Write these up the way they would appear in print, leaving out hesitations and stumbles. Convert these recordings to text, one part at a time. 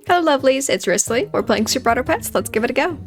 Hello lovelies, it's Risley. We're playing Super Auto Pets, let's give it a go.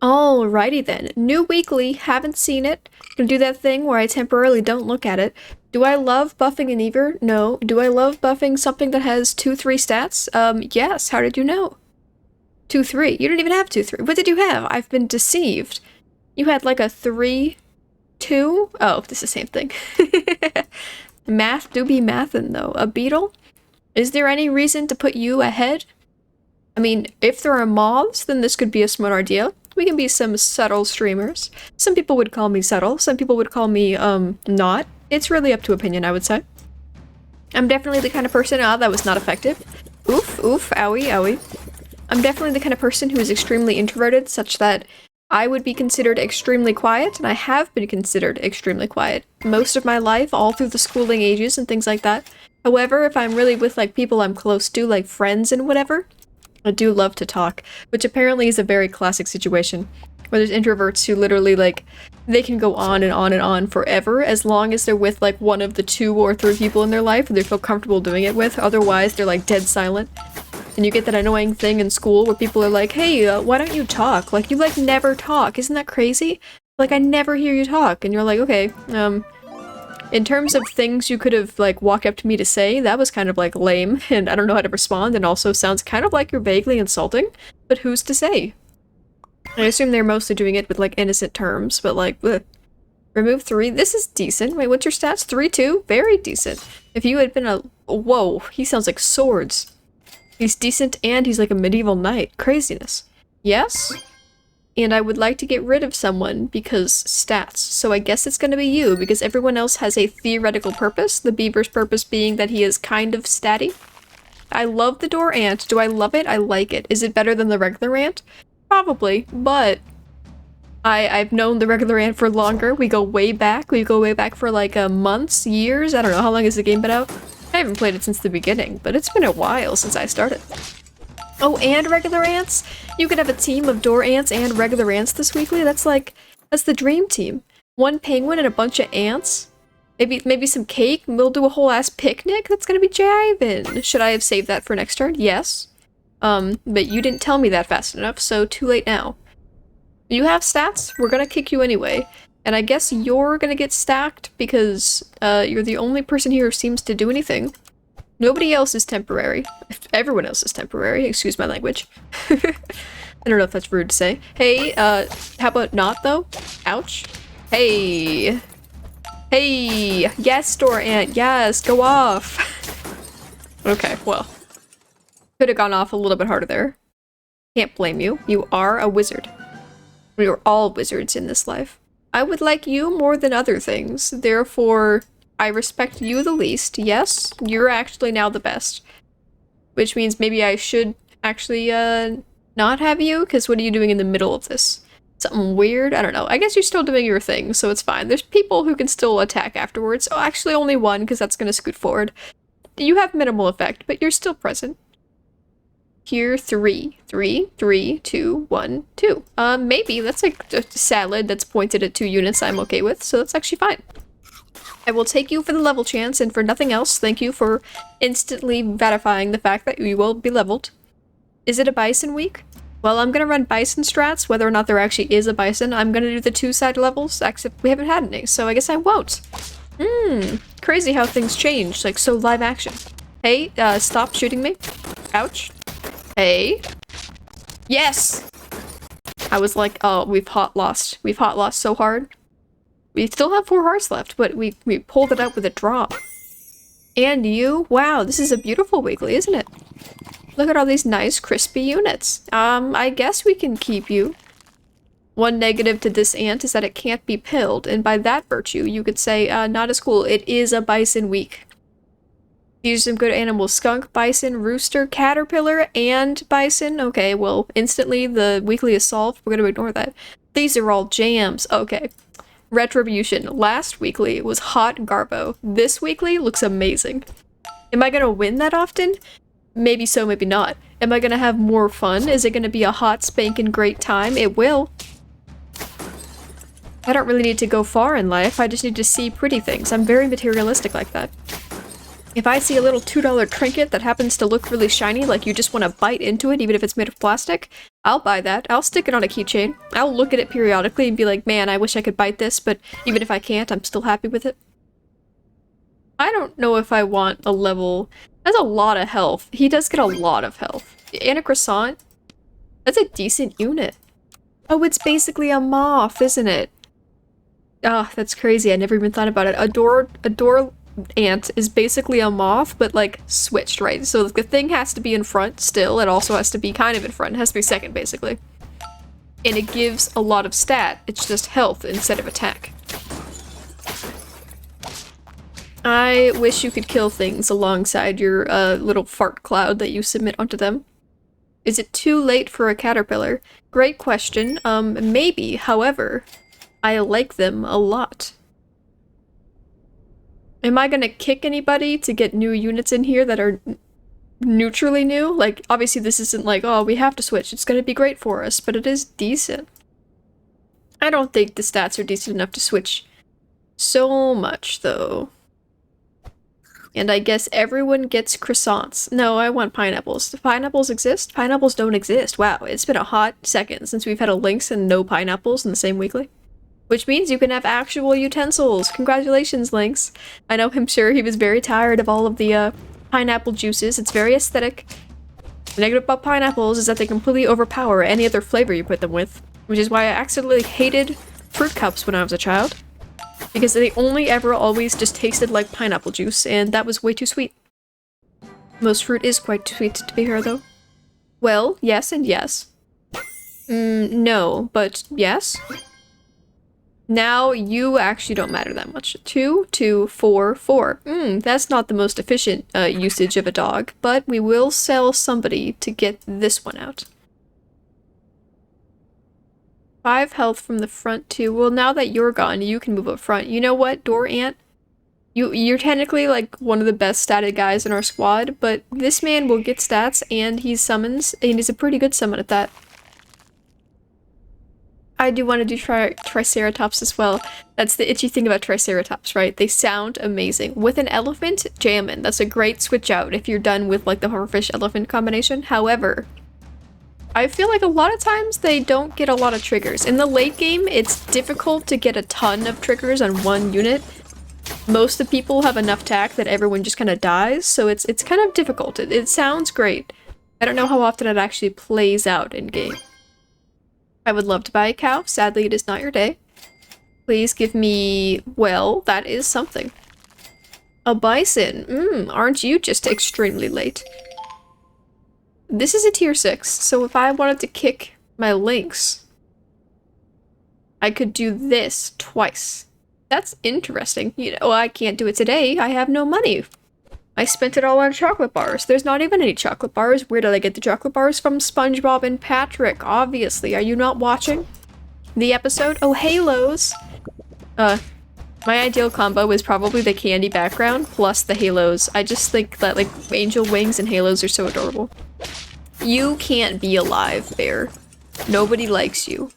Alrighty then, new weekly, haven't seen it. Gonna do that thing where I temporarily don't look at it. Do I love buffing an Eevee? No. Do I love buffing something that has 2-3 stats? Yes, how did you know? 2-3, you didn't even have 2-3. What did you have? I've been deceived. You had like a 3-2? Oh, this is the same thing. Math do be mathin' though. A beetle? Is there any reason to put you ahead? I mean, if there are moths, then this could be a smart idea. We can be some subtle streamers. Some people would call me subtle, some people would call me, not. It's really up to opinion, I would say. I'm definitely the kind of person— that was not effective. Oof, oof, owie, owie. I'm definitely the kind of person who is extremely introverted, such that I would be considered extremely quiet, and I have been considered extremely quiet most of my life, all through the schooling ages and things like that. However, if I'm really with, like, people I'm close to, like friends and whatever, I do love to talk, which apparently is a very classic situation, where there's introverts who literally, like, they can go on and on and on forever, as long as they're with, like, one of the 2 or 3 people in their life who they feel comfortable doing it with. Otherwise, they're, like, dead silent. And you get that annoying thing in school where people are like, hey, why don't you talk? Like, you, like, never talk. Isn't that crazy? Like, I never hear you talk. And you're like, okay, in terms of things you could have, like, walked up to me to say, that was kind of, like, lame, and I don't know how to respond, and also sounds kind of like you're vaguely insulting, but who's to say? I assume they're mostly doing it with, like, innocent terms, but, like, bleh. Remove 3? This is decent. Wait, what's your stats? 3-2? Very decent. If you had been a— whoa, he sounds like swords. He's decent, and he's like a medieval knight. Craziness. Yes? And I would like to get rid of someone because stats. So I guess it's gonna be you, because everyone else has a theoretical purpose, the beaver's purpose being that he is kind of statty. I love the door ant. Do I love it? I like it. Is it better than the regular ant? Probably, but I've known the regular ant for longer. We go way back. We go way back for like months, years. I don't know. How long has the game been out? I haven't played it since the beginning, but it's been a while since I started. Oh, and regular ants? You could have a team of door ants and regular ants this weekly? That's like— that's the dream team. One penguin and a bunch of ants? Maybe some cake? We'll do a whole ass picnic? That's gonna be jivin'. Should I have saved that for next turn? Yes. But you didn't tell me that fast enough, so too late now. You have stats? We're gonna kick you anyway. And I guess you're gonna get stacked because, you're the only person here who seems to do anything. Nobody else is temporary. Everyone else is temporary, excuse my language. I don't know if that's rude to say. Hey, how about not though? Ouch. Hey. Hey! Yes, door ant, yes, go off! Okay, well. Could have gone off a little bit harder there. Can't blame you. You are a wizard. We are all wizards in this life. I would like you more than other things, therefore I respect you the least. Yes, you're actually now the best. Which means maybe I should actually, not have you, because what are you doing in the middle of this? Something weird? I don't know. I guess you're still doing your thing, so it's fine. There's people who can still attack afterwards. Oh, actually only one, because that's gonna scoot forward. You have minimal effect, but you're still present. Here, 3. 3, 3, 2, 1, 2. Maybe. That's like a salad that's pointed at 2 units I'm okay with, so that's actually fine. I will take you for the level chance, and for nothing else, thank you for instantly ratifying the fact that you will be leveled. Is it a bison week? Well, I'm gonna run bison strats, whether or not there actually is a bison. I'm gonna do the 2-side levels, except we haven't had any, so I guess I won't. Crazy how things change, like so live action. Hey, stop shooting me. Ouch. Hey. Yes! I was like, oh, we've hot lost. We've hot lost so hard. We still have 4 hearts left, but we pulled it out with a drop. And you? Wow, this is a beautiful weekly, isn't it? Look at all these nice, crispy units. I guess we can keep you. One negative to this ant is that it can't be pilled, and by that virtue, you could say, not as cool. It is a bison week. These are some good animals. Skunk, bison, rooster, caterpillar, and bison. Okay, well, instantly the weekly is solved. We're gonna ignore that. These are all jams. Okay. Retribution. Last weekly was hot garbo. This weekly looks amazing. Am I gonna win that often? Maybe so, maybe not. Am I gonna have more fun? Is it gonna be a hot spankin' great time? It will. I don't really need to go far in life. I just need to see pretty things. I'm very materialistic like that. If I see a little $2 trinket that happens to look really shiny, like you just want to bite into it even if it's made of plastic, I'll buy that. I'll stick it on a keychain. I'll look at it periodically and be like, man, I wish I could bite this, but even if I can't, I'm still happy with it. I don't know if I want a level... That's a lot of health. He does get a lot of health. And a croissant? That's a decent unit. Oh, it's basically a moth, isn't it? Ah, that's crazy. I never even thought about it. A door ant is basically a moth, but like switched, right? So the thing has to be in front still. It also has to be kind of in front. It has to be second, basically. And it gives a lot of stat. It's just health instead of attack. I wish you could kill things alongside your little fart cloud that you submit onto them. Is it too late for a caterpillar? Great question. Maybe. However, I like them a lot. Am I gonna kick anybody to get new units in here that are neutrally new? Like, obviously this isn't like, oh, we have to switch. It's gonna be great for us, but it is decent. I don't think the stats are decent enough to switch so much, though. And I guess everyone gets croissants. No, I want pineapples. Do pineapples exist? Pineapples don't exist. Wow, it's been a hot second since we've had a Lynx and no pineapples in the same weekly. Which means you can have actual utensils. Congratulations, Lynx. I know I'm sure he was very tired of all of the pineapple juices. It's very aesthetic. The negative about pineapples is that they completely overpower any other flavor you put them with. Which is why I accidentally hated fruit cups when I was a child. Because they only ever always just tasted like pineapple juice, and that was way too sweet. Most fruit is quite sweet, to be fair, though. Well, yes and yes. No, but yes. Now you actually don't matter that much. 2, 2, 4, 4. That's not the most efficient usage of a dog, but we will sell somebody to get this one out. 5 health from the front too. Well, now that you're gone, you can move up front. You know what, Door Ant? You're technically like one of the best statted guys in our squad, but this man will get stats and he summons, and he's a pretty good summon at that. I do want to do Triceratops as well. That's the itchy thing about Triceratops, right? They sound amazing. With an elephant, jammin'. That's a great switch out if you're done with like the horrorfish elephant combination. However, I feel like a lot of times they don't get a lot of triggers. In the late game, it's difficult to get a ton of triggers on one unit. Most of the people have enough tack that everyone just kind of dies, so it's kind of difficult. It sounds great. I don't know how often it actually plays out in game. I would love to buy a cow. Sadly, it is not your day. Please give me... well, that is something. A bison. Aren't you just extremely late? This is a tier 6, so if I wanted to kick my Lynx, I could do this twice. That's interesting. You know, I can't do it today. I have no money. I spent it all on chocolate bars. There's not even any chocolate bars. Where did I get the chocolate bars? From SpongeBob and Patrick, obviously. Are you not watching the episode? Oh, halos! My ideal combo is probably the candy background plus the halos. I just think that, like, angel wings and halos are so adorable. You can't be alive, bear. Nobody likes you.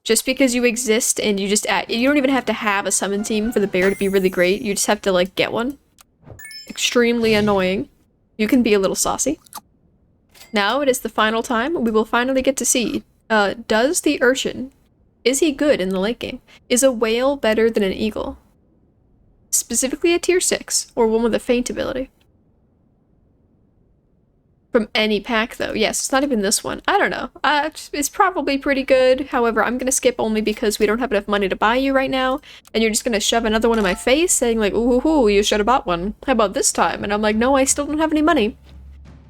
Just because you exist and you just add- you don't even have to have a summon team for the bear to be really great. You just have to, like, get one. Extremely annoying. You can be a little saucy. Now it is the final time. We will finally get to see, does the urchin, is he good in the late game? Is a whale better than an eagle? Specifically a tier 6, or one with a feint ability. From any pack, though. Yes, it's not even this one. I don't know. It's probably pretty good. However, I'm gonna skip only because we don't have enough money to buy you right now, and you're just gonna shove another one in my face, saying like, ooh, you should have bought one. How about this time? And I'm like, no, I still don't have any money.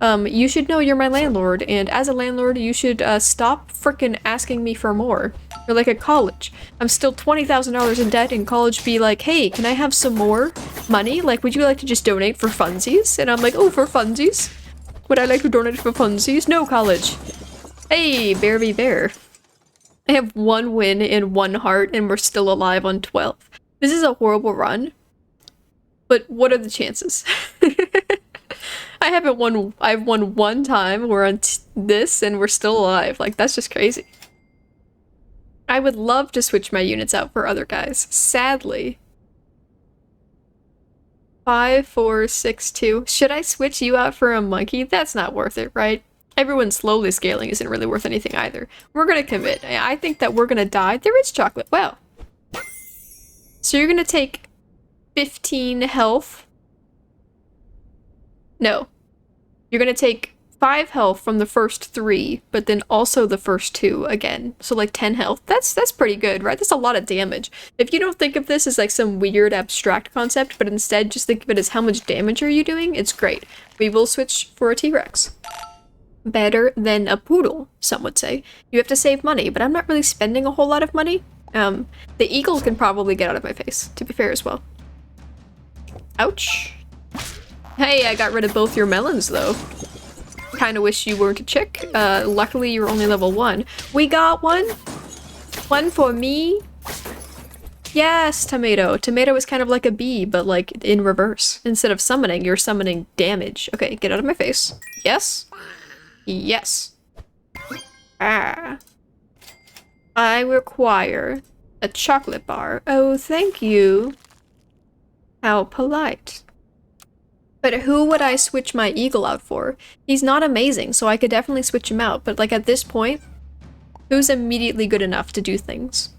You should know you're my landlord, and as a landlord, you should, stop frickin' asking me for more. You're like at college. I'm still $20,000 in debt, and college be like, hey, can I have some more money? Like, would you like to just donate for funsies? And I'm like, oh, for funsies? Would I like to donate for funsies? No, college. Hey, bear be bear. I have 1 win and 1 heart, and we're still alive on 12. This is a horrible run. But what are the chances? I've won 1 time, we're on this, and we're still alive. Like, that's just crazy. I would love to switch my units out for other guys. Sadly, 5, 4, 6, 2. Should I switch you out for a monkey? That's not worth it, right? Everyone slowly scaling isn't really worth anything either. We're gonna commit. I think that we're gonna die. There is chocolate. Wow. So you're gonna take 15 health. No. You're gonna take 5 health from the first 3, but then also the first 2 again. So like 10 health. That's pretty good, right? That's a lot of damage. If you don't think of this as like some weird abstract concept, but instead just think of it as how much damage are you doing, it's great. We will switch for a T-Rex. Better than a poodle, some would say. You have to save money, but I'm not really spending a whole lot of money. The eagle can probably get out of my face, to be fair as well. Ouch. Hey, I got rid of both your melons, though. Kinda wish you weren't a chick. Luckily you're only level 1. We got one! One for me! Yes, Tomato. Tomato is kind of like a bee, but like in reverse. Instead of summoning, you're summoning damage. Okay, get out of my face. Yes? Yes. Ah. I require a chocolate bar. Oh, thank you. How polite. But who would I switch my eagle out for? He's not amazing, so I could definitely switch him out, but like at this point, who's immediately good enough to do things?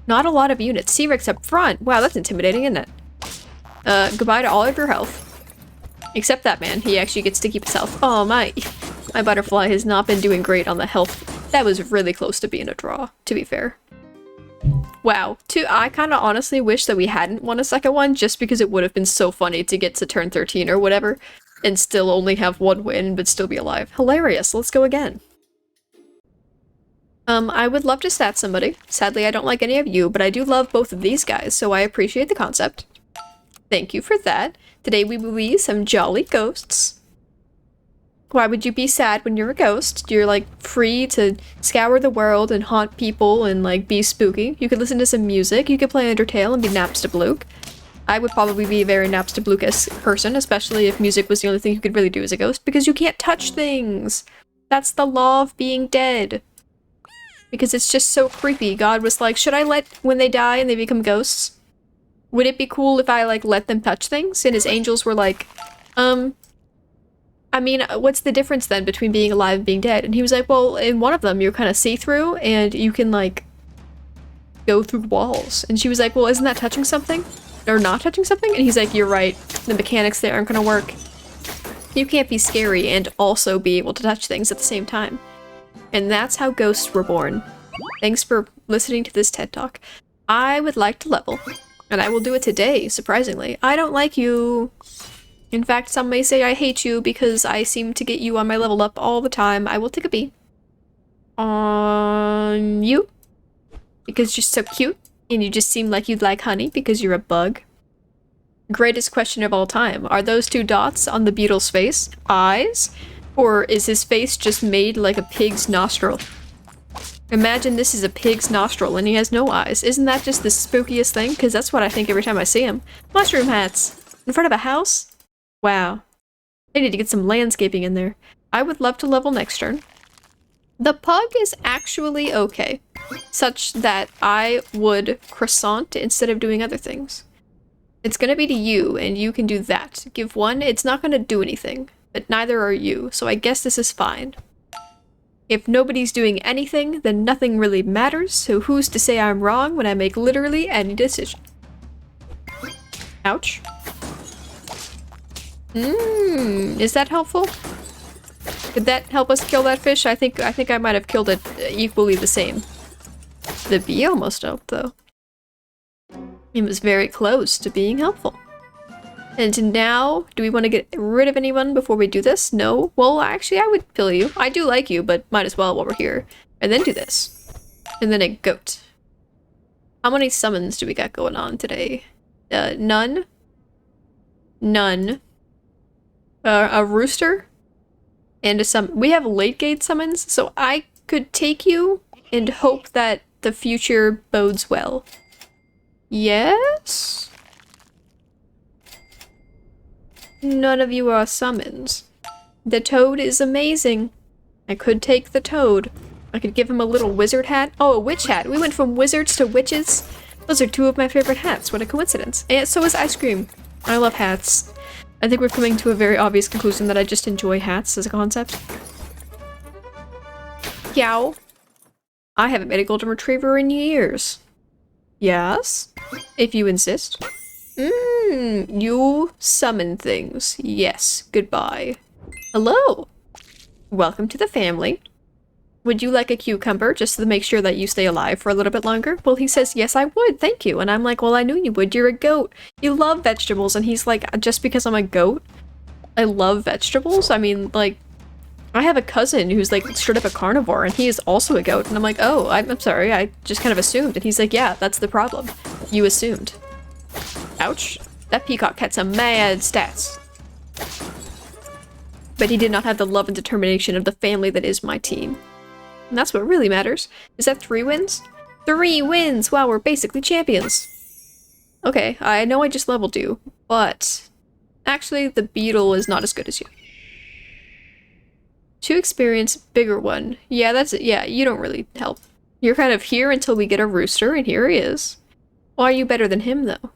Not a lot of units. T-Rex up front. Wow, that's intimidating, isn't it? Goodbye to all of your health. Except that man. He actually gets to keep his health. Oh, my butterfly has not been doing great on the health. That was really close to being a draw, to be fair. Wow. I kind of honestly wish that we hadn't won a second one, just because it would have been so funny to get to turn 13 or whatever, and still only have 1 win, but still be alive. Hilarious. Let's go again. I would love to stat somebody. Sadly, I don't like any of you, but I do love both of these guys, so I appreciate the concept. Thank you for that. Today we will be some jolly ghosts. Why would you be sad when you're a ghost? You're, like, free to scour the world and haunt people and, like, be spooky. You could listen to some music, you could play Undertale and be Napstablook. I would probably be a very Napstablook-esque person, especially if music was the only thing you could really do as a ghost, because you can't touch things! That's the law of being dead. Because it's just so creepy. God was like, should I let, when they die and they become ghosts, would it be cool if I, like, let them touch things? And his angels were like, I mean, what's the difference then between being alive and being dead? And he was like, well, in one of them, you're kind of see-through, and you can, like, go through walls. And she was like, well, isn't that touching something? Or not touching something? And he's like, you're right. The mechanics there aren't gonna work. You can't be scary and also be able to touch things at the same time. And that's how ghosts were born. Thanks for listening to this TED Talk. I would like to level. And I will do it today, surprisingly. I don't like you. In fact, some may say I hate you because I seem to get you on my level up all the time. I will take a B. On you. Because you're so cute. And you just seem like you'd like honey because you're a bug. Greatest question of all time. Are those 2 dots on the beetle's face eyes? Or is his face just made like a pig's nostril? Imagine this is a pig's nostril and he has no eyes. Isn't that just the spookiest thing? Because that's what I think every time I see him. Mushroom hats! In front of a house? Wow. I need to get some landscaping in there. I would love to level next turn. The pug is actually okay. Such that I would croissant instead of doing other things. It's gonna be to you, and you can do that. Give 1, it's not gonna do anything. But neither are you, so I guess this is fine. If nobody's doing anything, then nothing really matters, so who's to say I'm wrong when I make literally any decision? Ouch. Is that helpful? Did that help us kill that fish? I think I might have killed it equally the same. The bee almost helped, though. It was very close to being helpful. And now, do we want to get rid of anyone before we do this? No? Well, actually, I would kill you. I do like you, but might as well while we're here. And then do this. And then a goat. How many summons do we got going on today? None? None. A rooster? And a we have late gate summons, so I could take you and hope that the future bodes well. Yes? None of you are summons. The toad is amazing. I could take the toad. I could give him a little wizard hat. Oh, a witch hat. We went from wizards to witches. Those are 2 of my favorite hats. What a coincidence. And so is ice cream. I love hats. I think we're coming to a very obvious conclusion that I just enjoy hats as a concept. Yow. I haven't made a golden retriever in years. Yes? If you insist. You summon things. Yes. Goodbye. Hello. Welcome to the family. Would you like a cucumber just to make sure that you stay alive for a little bit longer? Well, he says, yes, I would. Thank you. And I'm like, well, I knew you would. You're a goat. You love vegetables. And he's like, just because I'm a goat, I love vegetables? I mean, like, I have a cousin who's like straight up a carnivore and he is also a goat. And I'm like, oh, I'm sorry. I just kind of assumed. And he's like, yeah, that's the problem. You assumed. Ouch. That peacock had some mad stats. But he did not have the love and determination of the family that is my team. And that's what really matters. Is that 3 wins? 3 wins! Wow, we're basically champions. Okay, I know I just leveled you, but actually the beetle is not as good as you. 2 experience, bigger one. Yeah, that's it. Yeah, you don't really help. You're kind of here until we get a rooster, and here he is. Why are you better than him, though?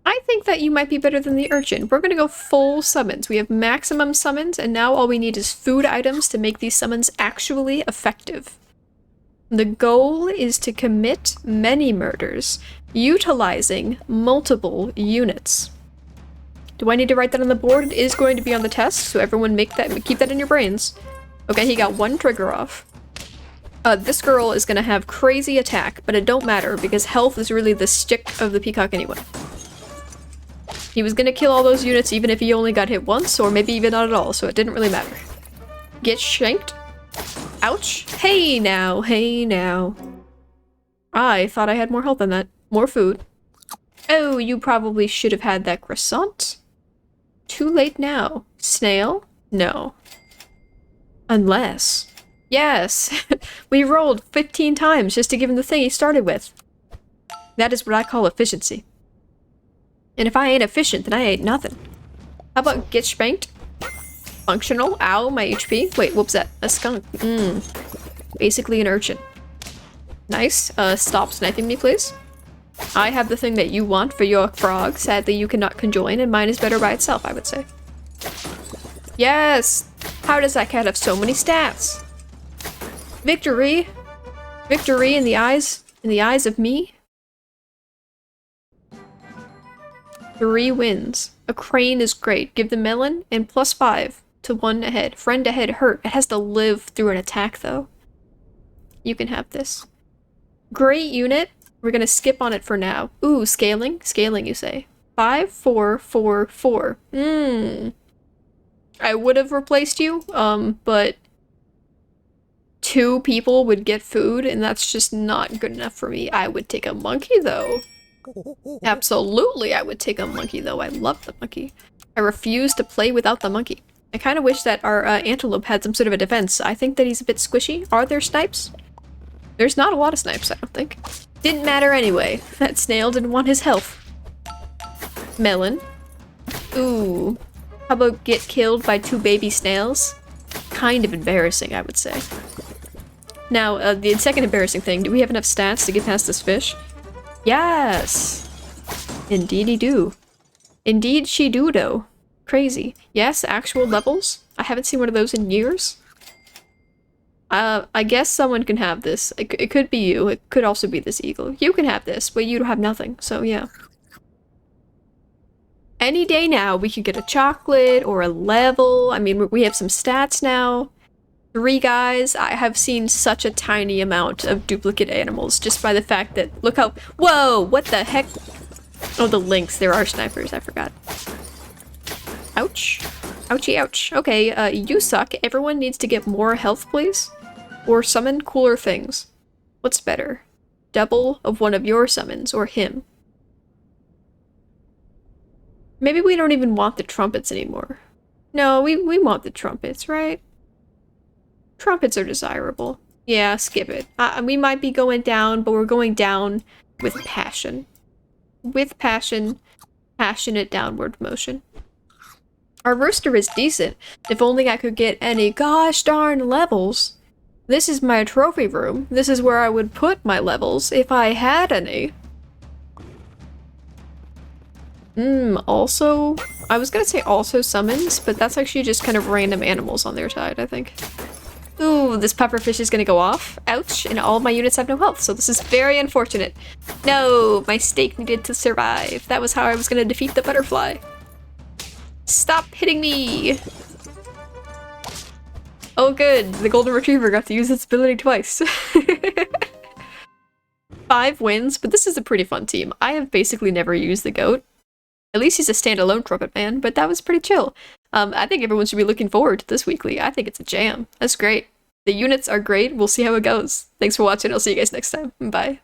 I think that you might be better than the urchin. We're gonna go full summons. We have maximum summons, and now all we need is food items to make these summons actually effective. The goal is to commit many murders, utilizing multiple units. Do I need to write that on the board? It is going to be on the test, so everyone keep that in your brains. Okay, he got 1 trigger off. This girl is gonna have crazy attack, but it don't matter because health is really the stick of the peacock anyway. He was gonna kill all those units even if he only got hit once, or maybe even not at all, so it didn't really matter. Get shanked. Ouch. Hey now, hey now. I thought I had more health than that. More food. Oh, you probably should have had that croissant. Too late now. Snail? No. Unless. Yes! We rolled 15 times just to give him the thing he started with. That is what I call efficiency. And if I ain't efficient, then I ain't nothing. How about get spanked? Functional? Ow, my HP. Wait, what was that? A skunk. Basically an urchin. Nice. Stop sniping me, please. I have the thing that you want for your frog. Sadly, you cannot conjoin, and mine is better by itself, I would say. Yes! How does that cat have so many stats? Victory! Victory in the eyes of me? 3 wins. A crane is great. Give the melon and +5 to 1 ahead. Friend ahead hurt. It has to live through an attack though. You can have this. Great unit. We're gonna skip on it for now. Ooh, scaling? Scaling, you say. 5, 4, 4, 4. I would have replaced you, but 2 people would get food, and that's just not good enough for me. I would take a monkey though. Absolutely, I would take a monkey, though. I love the monkey. I refuse to play without the monkey. I kind of wish that our antelope had some sort of a defense. I think that he's a bit squishy. Are there snipes? There's not a lot of snipes, I don't think. Didn't matter anyway. That snail didn't want his health. Melon. Ooh. How about get killed by 2 baby snails? Kind of embarrassing, I would say. Now, the second embarrassing thing, do we have enough stats to get past this fish? Yes! Indeedy do. Indeed she do, though. Crazy. Yes, actual levels? I haven't seen one of those in years. I guess someone can have this. It could be you. It could also be this eagle. You can have this, but you don't have nothing, so yeah. Any day now, we could get a chocolate or a level. I mean, we have some stats now. 3 guys. I have seen such a tiny amount of duplicate animals just by the fact that, look how, whoa, what the heck? Oh, the lynx. There are snipers, I forgot. Ouch. Ouchie ouch. Okay, you suck. Everyone needs to get more health, please. Or summon cooler things. What's better? Double of one of your summons, or him. Maybe we don't even want the trumpets anymore. No, we want the trumpets, right? Trumpets are desirable. Yeah, skip it. We might be going down, but we're going down with passion. With passion, passionate downward motion. Our rooster is decent. If only I could get any gosh darn levels. This is my trophy room. This is where I would put my levels if I had any. Also, I was gonna say also summons, but that's actually just kind of random animals on their side, I think. Ooh, this pufferfish is gonna go off. Ouch, and all of my units have no health, so this is very unfortunate. No, my steak needed to survive. That was how I was gonna defeat the butterfly. Stop hitting me! Oh good, the golden retriever got to use its ability twice. 5 wins, but this is a pretty fun team. I have basically never used the goat. At least he's a standalone trumpet man, but that was pretty chill. I think everyone should be looking forward to this weekly. I think it's a jam. That's great. The units are great. We'll see how it goes. Thanks for watching. I'll see you guys next time. Bye.